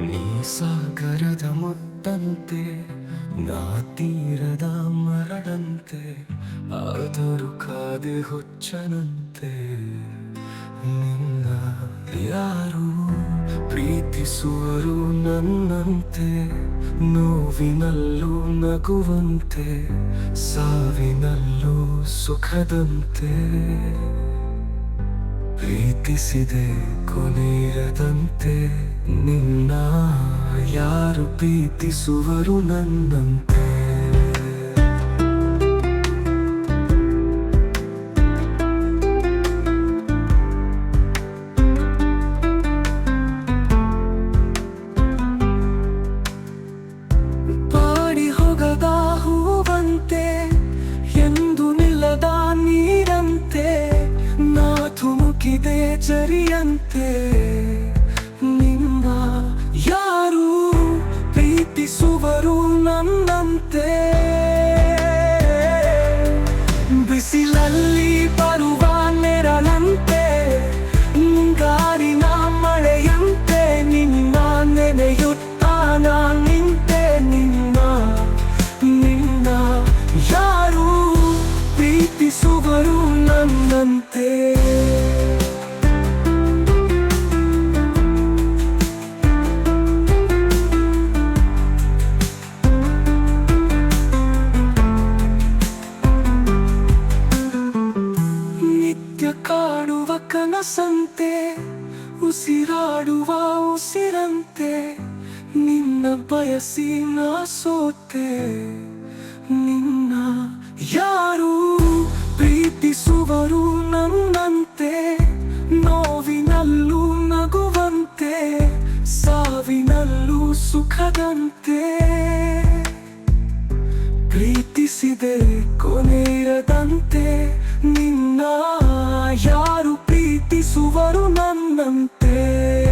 ನೀ ಸಾಗರದ ಮುತ್ತಂತೆ, ನಾ ತೀರದ ಮರಳಂತೆ, ಆದರೂ ಕಾದೆ ಹುಚ್ಚನಂತೆ. ನಿನ್ನ ಯಾರು ಪ್ರೀತಿಸುವರು ನನ್ನಂತೆ, ನೋವಿನಲ್ಲೂ ನಗುವಂತೆ, ಸಾವಿನಲ್ಲೂ ಸುಖದಂತೆ. ಪ್ರೀತಿಸಿದೆ ಕೊನೆಯದಂತೆ, ನಿನ್ನ ಯಾರು ಪ್ರೀತಿಸುವರು ನನ್ನಂತೆ. ಬಾಡಿ ಹೋಗದ ಹೂವಂತೆ, ಎಂದು ನಿಲ್ಲದ ನೀರಂತೆ, ನಾ ಧುಮುಕಿದೆ ಜರಿಯಂತೆ. ನಿನ್ನ ಯಾರು ಪ್ರೀತಿಸುವರು ನನ್ನಂತೆ. ಬಿಸಿಲಲ್ಲಿ ಬರುವ ನೆರಳಂತೆ, ಮುಂಗಾರಿನ ಮಳೆಯಂತೆ, ನಿನ್ನ ನೆನೆಯುತ್ತಾ ನಾ ನಿಂತೆ. ನಿನ್ನ ಯಾರು ಪ್ರೀತಿಸುವರು ನನ್ನಂತೆ. ನಿತ್ಯ ಕಾಡುವ ಕನಸಂತೆ, ಉಸಿರಾಡುವ ಉಸಿರಂತೆ, ನಿನ್ನ ಬಯಸಿ ನಾ ಸೋತೆ. ನಿನ್ನ ಯಾರು ಪ್ರೀತಿಸುವರು ನನ್ನಂತೆ, ನೋವಿನಲ್ಲೂ ನಗುವಂತೆ, ಸಾವಿನಲ್ಲೂ ಸುಖದಂತೆ. ಪ್ರೀತಿಸಿದೆ ಕೊನೆಯದಂತೆ, ನಿನ್ನ ಯಾರು ಪ್ರೀತಿಸುವರು ನನ್ನಂತೆ.